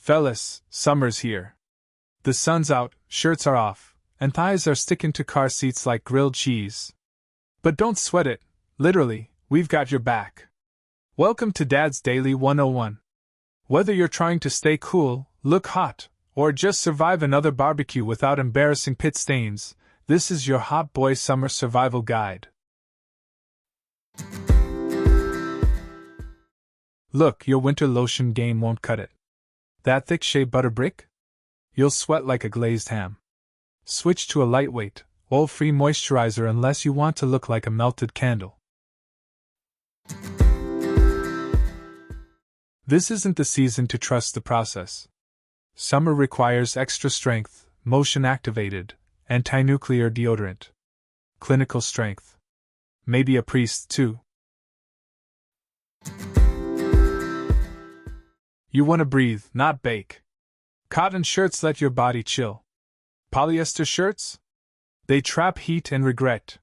Fellas, summer's here. The sun's out, shirts are off, and thighs are sticking to car seats like grilled cheese. But don't sweat it, literally, we've got your back. Welcome to Dad's Daily 101. Whether you're trying to stay cool, look hot, or just survive another barbecue without embarrassing pit stains, this is your Hot Boy Summer Survival Guide. Look, your winter lotion game won't cut it. That thick shea butter brick? You'll sweat like a glazed ham. Switch to a lightweight, oil-free moisturizer unless you want to look like a melted candle. This isn't the season to trust the process. Summer requires extra strength, motion-activated, anti-nuclear deodorant. Clinical strength. Maybe a priest, too. You want to breathe, not bake. Cotton shirts let your body chill. Polyester shirts? They trap heat and regret.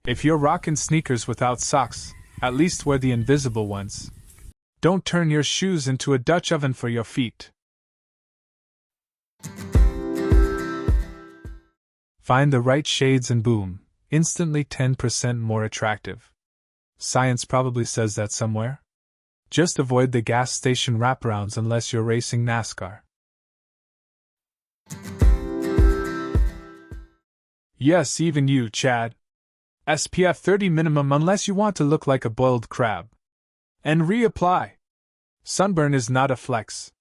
If you're rocking sneakers without socks, at least wear the invisible ones. Don't turn your shoes into a Dutch oven for your feet. Find the right shades and boom, instantly 10% more attractive. Science probably says that somewhere. Just avoid the gas station wraparounds unless you're racing NASCAR. Yes, even you, Chad. SPF 30 minimum unless you want to look like a boiled crab. And reapply. Sunburn is not a flex.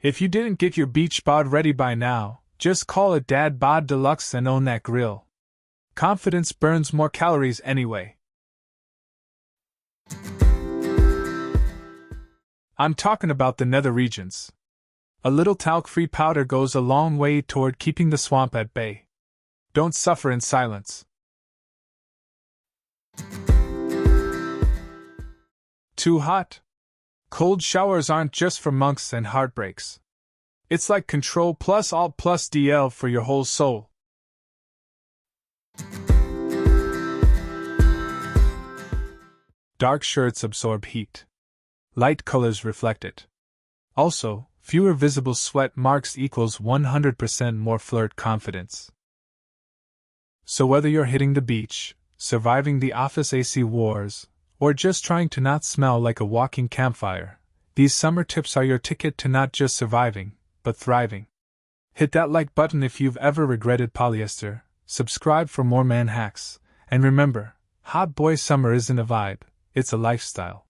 If you didn't get your beach bod ready by now, just call it Dad Bod Deluxe and own that grill. Confidence burns more calories anyway. I'm talking about the nether regions. A little talc-free powder goes a long way toward keeping the swamp at bay. Don't suffer in silence. Too hot? Cold showers aren't just for monks and heartbreaks. It's like Control plus Alt plus DL for your whole soul. Dark shirts absorb heat. Light colors reflect it. Also, fewer visible sweat marks equals 100% more flirt confidence. So whether you're hitting the beach, surviving the office AC wars, or just trying to not smell like a walking campfire, these summer tips are your ticket to not just surviving, but thriving. Hit that like button if you've ever regretted polyester, subscribe for more man hacks, and remember, Hot Boy Summer isn't a vibe, it's a lifestyle.